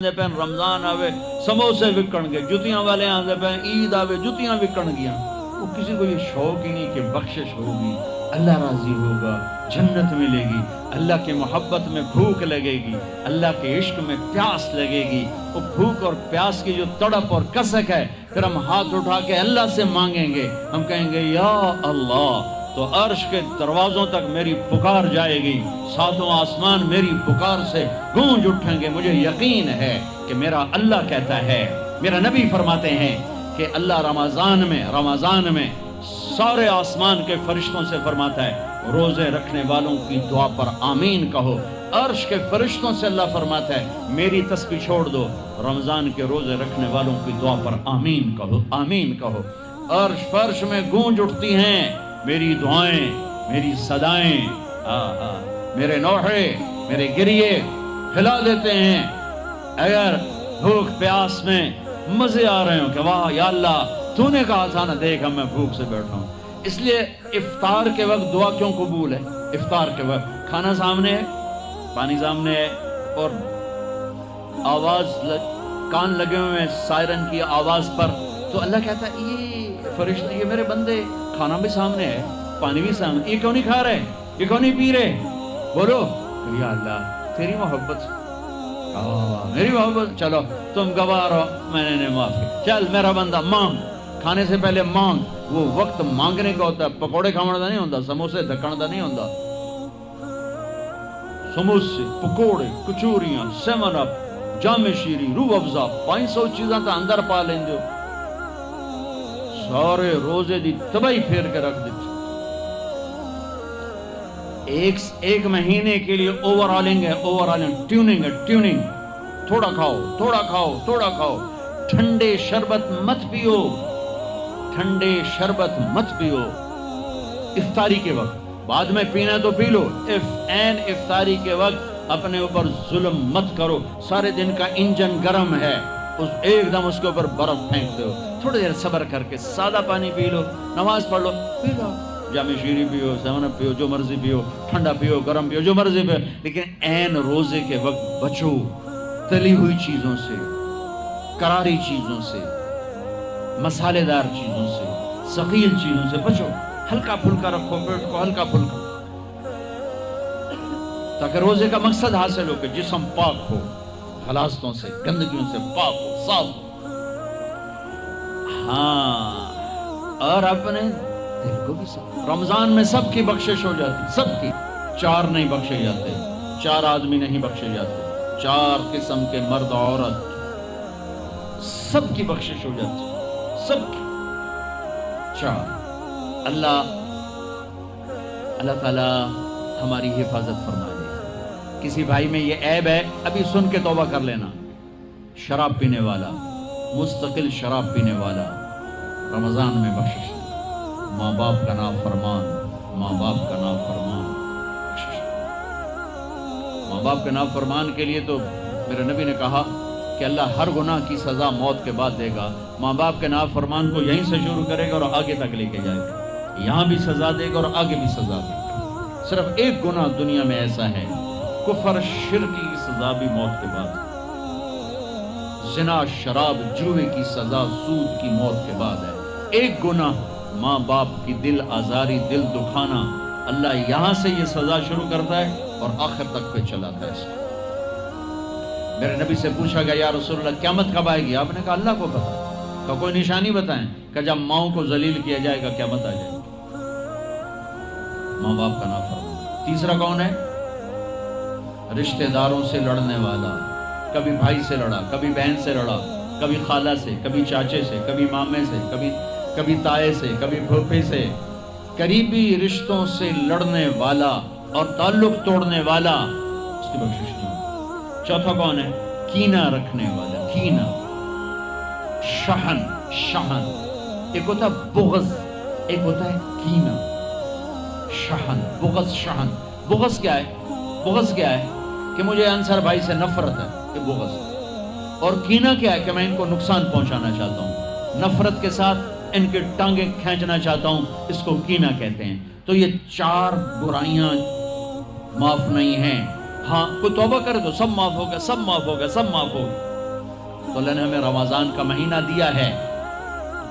پہ رمضان آوے سموسے وکن گے، جتیاں والے آندے پہ عید آوے جتیاں وکن گیا۔ وہ کسی کو یہ شوق ہی نہیں کہ بخشش ہوگی، اللہ راضی ہوگا، جنت ملے گی، اللہ کے محبت میں بھوک لگے گی، اللہ کے عشق میں پیاس لگے گی۔ وہ بھوک اور پیاس کی جو تڑپ اور کسک ہے، پھر ہم ہاتھ اٹھا کے اللہ سے مانگیں گے، ہم کہیں گے یا اللہ، تو عرش کے دروازوں تک میری پکار جائے گی، ساتوں آسمان میری پکار سے گونج اٹھیں گے۔ مجھے یقین ہے کہ میرا اللہ کہتا ہے، میرا نبی فرماتے ہیں کہ اللہ رمضان میں سارے آسمان کے فرشتوں سے فرماتا ہے روزے رکھنے والوں کی دعا پر آمین کہو۔ عرش کے فرشتوں سے اللہ فرماتا ہے میری تسبیح چھوڑ دو، رمضان کے روزے رکھنے والوں کی دعا پر آمین کہو، آمین کہو۔ عرش فرش میں گونج اٹھتی ہیں میری دعائیں، میری صدائیں، میرے نوحے، میرے گریے ہلا دیتے ہیں۔ اگر بھوک پیاس میں مزے آ رہے ہوں کہ واہ یا اللہ تو نے کہا تھا نا، دیکھ میں بھوک سے بیٹھا ہوں۔ اس لیے افطار کے وقت دعا کیوں قبول ہے؟ افطار کے وقت کھانا سامنے ہے، پانی سامنے ہے، اور آواز کان لگے ہوئے ہیں سائرن کی آواز پر، تو اللہ کہتا ہے یہ فرشتے، یہ میرے بندے، کھانا بھی سامنے ہے، پانی بھی سامنے، یہ کیوں نہیں کھا رہے، یہ کیوں نہیں پی رہے؟ بولو یا اللہ تیری محبت، میری محبت، چلو تم گواہ رہو، میں نے معافی، چل میرا بندہ مانگ، کھانے سے پہلے مانگ۔ وہ وقت مانگنے کا ہوتا ہے، پکوڑے کھانے کا نہیں ہوتا، سموسے دکھن کا نہیں ہوتا۔ سموسے، پکوڑے، کچوریاں، سیون اپ، جام شیری، روح افزا، 500 چیزاں تا اندر پا لیں دو، سارے روزے دی تباہی پھیر کے رکھ دیتے۔ ایک مہینے کے لیے اوور آلنگ ہے، ٹیوننگ ہے، ٹیوننگ، تھوڑا کھاؤ، تھوڑا کھاؤ، تھوڑا کھاؤ، ٹھنڈے شربت مت پیو، ٹھنڈے شربت مت پیو افطاری کے وقت، بعد میں پینا تو پی لو، افطاری کے وقت اپنے اوپر ظلم مت کرو۔ سارے دن کا انجن گرم ہے، ایک دم اس کے اوپر برف پھینک دو، تھوڑی دیر صبر کر کے سادہ پانی پی لو، نماز پڑھ لو، پی لو، جام شیری پیو، سیون اپ پیو، جو مرضی پیو، ٹھنڈا پیو، گرم پیو، جو مرضی پیو، لیکن عین روزے کے وقت بچو تلی ہوئی چیزوں سے، کراری چیزوں سے، مسالے دار چیزوں سے، ثقیل چیزوں سے بچو، ہلکا پھلکا رکھو پیٹ کو، ہلکا پھلکا، تاکہ روزے کا مقصد حاصل ہو کہ جسم پاک ہو، خلاصتوں سے، گندگیوں سے پاک ہو، صاف ہو۔ ہاں، اور اپنے دل کو بھی صاف۔ رمضان میں سب کی بخشش ہو جاتی، سب کی، 4 نہیں بخشے جاتے، 4 آدمی نہیں بخشے جاتے، 4 قسم کے مرد عورت، سب کی بخشش ہو جاتی، سب کی، 4۔ اللہ تعالی ہماری حفاظت فرما دے۔ کسی بھائی میں یہ عیب ہے، ابھی سن کے توبہ کر لینا، شراب پینے والا، مستقل شراب پینے والا، رمضان میں بخشش، ماں باپ کا نافرمان، ماں باپ کا نافرمان، ماں باپ کے نافرمان کے لیے تو میرے نبی نے کہا کہ اللہ ہر گناہ کی سزا موت کے بعد دے گا۔ ماں باپ کے نافرمان کو یہیں سے شروع کرے گا اور آگے تک لے کے جائے گا، یہاں بھی سزا دے گا اور آگے بھی سزا دے گا۔ صرف ایک گناہ دنیا میں ایسا ہے، کفر شرک کی سزا بھی موت کے بعد، زنا شراب جوے کی سزا سود کی موت کے بعد ہے۔ ایک گناہ ماں باپ کی دل آزاری، دل دکھانا، اللہ یہاں سے یہ سزا شروع کرتا ہے اور آخر تک پہ چلاتا ہے اس کو۔ میرے نبی سے پوچھا گیا یا رسول اللہ قیامت کب آئے گی؟ آپ نے کہا اللہ کو پتا، کہ کوئی نشانی بتائیں، کہ جب ماؤں کو ذلیل کیا جائے گا قیامت آ جائے گی، ماں باپ کا نافرمان۔ تیسرا کون ہے؟ رشتہ داروں سے لڑنے والا، کبھی بھائی سے لڑا، کبھی بہن سے لڑا، کبھی خالہ سے، کبھی چاچے سے، کبھی مامے سے، کبھی تائے سے، کبھی پھوپھے سے، قریبی رشتوں سے لڑنے والا اور تعلق توڑنے والا، اس کی بخشش نہیں۔ چوتھا کون ہے؟ کینہ رکھنے والا، کینہ، شحن، ایک ہوتا ہے بغض، ایک ہوتا ہے کینہ، شحن، بغض، شحن۔ بغض کیا ہے؟ بغض کیا ہے؟ کہ مجھے انصر بھائی سے نفرت ہے، یہ بغض ہے۔ اور کینہ کیا ہے؟ کہ میں ان کو نقصان پہنچانا چاہتا ہوں، نفرت کے ساتھ ان کے ٹانگیں کھینچنا چاہتا ہوں، اس کو کینہ کہتے ہیں۔ تو یہ 4 برائیاں معاف نہیں ہیں۔ ہاں کوئی توبہ کرے تو سب معاف ہوگا، سب معاف ہوگا، سب معاف ہوگا۔ تو اللہ نے ہمیں رمضان کا مہینہ دیا ہے،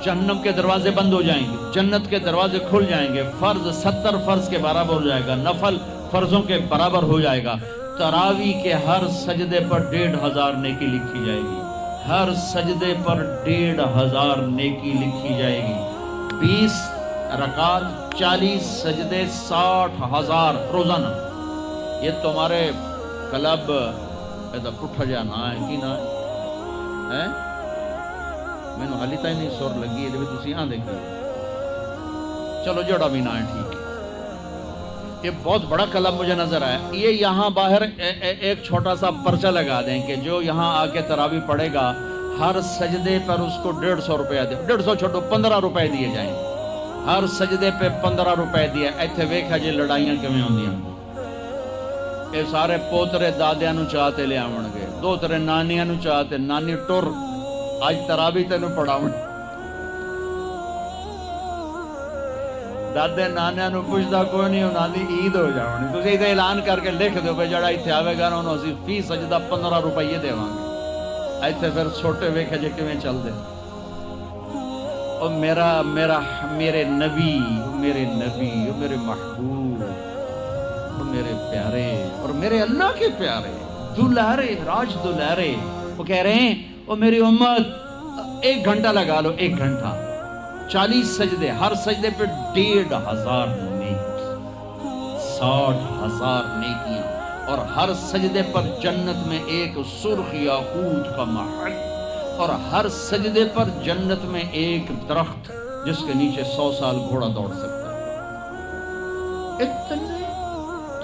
جہنم کے دروازے بند ہو جائیں گے، جنت کے دروازے کھل جائیں گے، فرض 70 فرض کے برابر ہو جائے گا، نفل فرضوں کے برابر ہو جائے گا، تراویح کے ہر سجدے پر 1500 نیکی لکھی جائے گی، ہر سجدے پر 1500 نیکی لکھی جائے گی، 20 رکعت 40 سجدے 60,000 روزانہ۔ یہ تمہارے کلب ایسا پٹھا جانا ہے کہ نہ ہے؟ میں نے حالی تھی نہیں سور لگی ہے جب تسی آن دیکھیں، چلو جڑا بھی نہ ہے ٹھیک ہے۔ یہ بہت بڑا کلب مجھے نظر آیا۔ یہ یہاں باہر ایک چھوٹا سا پرچہ لگا دیں کہ جو یہاں آ کے تراویح پڑھے گا ہر سجدے پر اس کو 150 روپیہ دے، 150 چھوٹو 15 روپے دیے جائیں، ہر سجدے پہ 15 روپے دیے۔ ایتھے ویکھا جی لڑائیاں کیویں ہوندیاں، یہ سارے پوترے دادیاں نو چاہتے لے آون گے، دوترے نانیاں نو چاہتے، نانی ٹر آج تراویح تینوں پڑھاون، دادے نانیاں نو پوچھدا کوئی نہیں، انہاں دی عید ہو جاونی۔ تسی ایتھے اعلان کر کے لکھ دیو کہ جڑا ایتھے آوے گا نا انہوں اسی فی سجدہ 15 روپے دیواں گے۔ ایتھے پھر چھوٹے ویکھے جے کیویں چل دے۔ او میرے نبی، میرے محبوب، میرے پیارے اور میرے اللہ کے پیارے دلارے، راج دلارے، وہ کہہ رہے ہیں وہ میری امت 1 گھنٹہ لگا لو، 1 گھنٹہ 40 سجدے، ہر سجدے پہ 1500 نیکی، 60,000 نیکیاں، اور ہر سجدے پر جنت میں ایک سرخ یاقوت کا محل، اور ہر سجدے پر جنت میں ایک درخت جس کے نیچے 100 سال گھوڑا دوڑ سکتا ہے۔ اتنے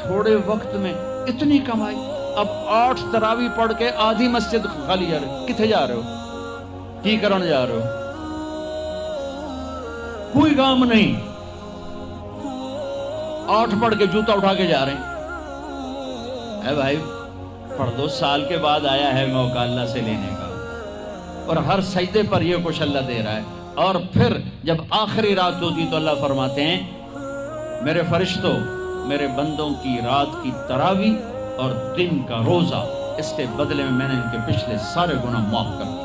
تھوڑے وقت میں اتنی کمائی۔ اب 8 تراویح پڑھ کے آدھی مسجد خالی جا رہے، کتھے جا رہے ہو؟ کی کرن جا رہے ہو؟ کوئی کام نہیں، 8 پڑھ کے جوتا اٹھا کے جا رہے ہیں۔ اے بھائی پڑھ دو، سال کے بعد آیا ہے موقع اللہ سے لینے کا، اور ہر سجدے پر یہ کچھ اللہ دے رہا ہے۔ اور پھر جب آخری رات ہوتی تو اللہ فرماتے ہیں میرے فرشتوں، میرے بندوں کی رات کی تراویح اور دن کا روزہ، اس کے بدلے میں نے ان کے پچھلے سارے گناہ معاف کر دیے۔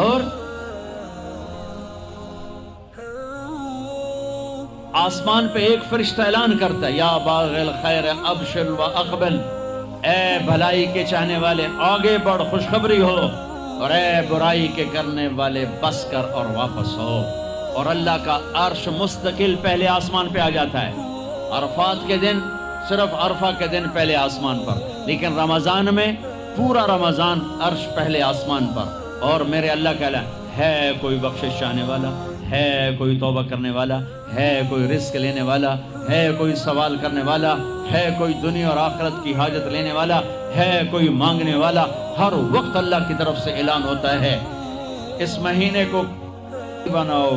اور آسمان پہ ایک فرشتہ اعلان کرتا ہے یا باغ الخیر ابشر و اقبل، اے بھلائی کے چاہنے والے آگے بڑھ خوشخبری ہو، اور اے برائی کے کرنے والے بس کر اور واپس ہو۔ اور اللہ کا عرش مستقل پہلے آسمان پہ آ جاتا ہے، عرفات کے دن صرف عرفہ کے دن پہلے آسمان پر، لیکن رمضان میں پورا رمضان عرش پہلے آسمان پر۔ اور میرے اللہ کا اعلان ہے، کوئی بخشش چاہنے والا ہے، کوئی توبہ کرنے والا ہے، کوئی رزق لینے والا ہے، کوئی سوال کرنے والا ہے، کوئی دنیا اور آخرت کی حاجت لینے والا ہے، کوئی مانگنے والا۔ ہر وقت اللہ کی طرف سے اعلان ہوتا ہے اس مہینے کو بناؤ،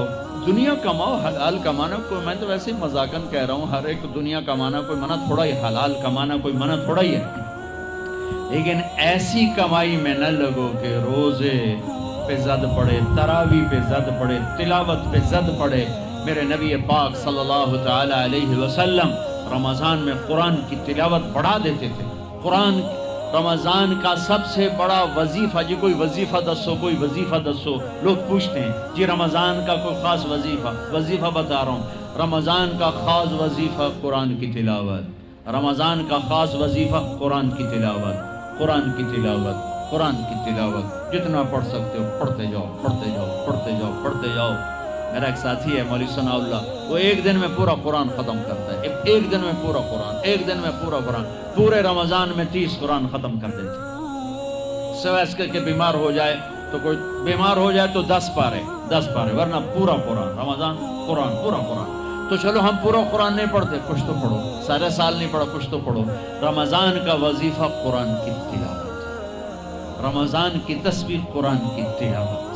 دنیا کماؤ، حلال کمانا کوئی، میں تو ویسے ہی مذاقن کہہ رہا ہوں، ہر ایک دنیا کمانا کوئی منع تھوڑا ہی، حلال کمانا کوئی منع تھوڑا ہی ہے، لیکن ایسی کمائی میں نہ لگو کہ روزے پہ زد پڑے، تراویح پہ زد پڑے، تلاوت پہ زد پڑے۔ میرے نبی پاک صلی اللہ تعالی علیہ وسلم رمضان میں قرآن کی تلاوت بڑھا دیتے تھے۔ قرآن رمضان کا سب سے بڑا وظیفہ، جی کوئی وظیفہ دسو، کوئی وظیفہ دسو، لوگ پوچھتے ہیں جی رمضان کا کوئی خاص وظیفہ بتا رہا ہوں۔ رمضان کا خاص وظیفہ قرآن کی تلاوت، رمضان کا خاص وظیفہ قرآن کی تلاوت، قرآن کی تلاوت، قرآن کی تلاوت، جتنا پڑھ سکتے ہو پڑھتے جاؤ، پڑھتے جاؤ، پڑھتے جاؤ، پڑھتے جاؤ۔ میرا ایک ساتھی ہے مولوی ثناء اللہ، وہ ایک دن میں پورا قرآن ختم کرتا ہے، ایک دن میں پورا قرآن، ایک دن میں پورا قرآن، پورے رمضان میں 30 قرآن ختم کر دیتے۔ سوائے اس کے بیمار ہو جائے تو کوئی بیمار ہو جائے تو 10 پارے، ورنہ پورا قرآن، رمضان قرآن، پورا قرآن۔ تو چلو ہم پورا قرآن نہیں پڑھتے، کچھ تو پڑھو، سارے سال نہیں پڑھا، کچھ تو پڑھو۔ رمضان کا وظیفہ قرآن کی تلاوت، رمضان کی تسبیح قرآن کی تلاوت،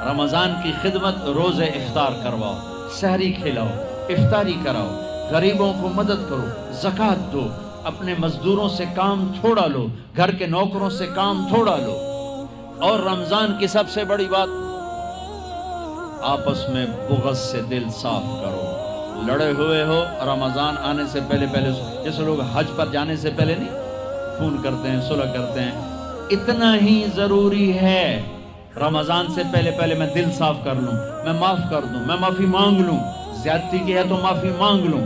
رمضان کی خدمت، روزے افطار کرواؤ، سحری کھلاؤ، افطاری کراؤ، غریبوں کو مدد کرو، زکوٰۃ دو، اپنے مزدوروں سے کام تھوڑا لو، گھر کے نوکروں سے کام تھوڑا لو۔ اور رمضان کی سب سے بڑی بات، آپس میں بغض سے دل صاف کرو۔ لڑے ہوئے ہو رمضان آنے سے پہلے، جیسے لوگ حج پر جانے سے پہلے نہیں، فون کرتے ہیں، صلح کرتے ہیں. اتنا ہی ضروری ہے رمضان سے پہلے میں دل صاف کر لوں، میں معاف کر دوں، میں معافی مانگ لوں. زیادتی کی ہے تو معافی مانگ لوں،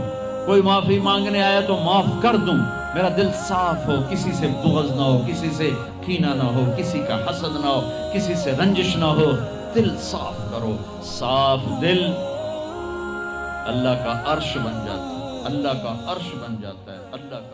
کوئی معافی مانگنے آیا تو معاف کر دوں. میرا دل صاف ہو، کسی سے بغض نہ ہو، کسی سے کینہ نہ ہو، کسی کا حسد نہ ہو، کسی سے رنجش نہ ہو. دل صاف کرو. صاف دل اللہ کا عرش بن جاتا ہے، اللہ کا عرش بن جاتا ہے، اللہ کا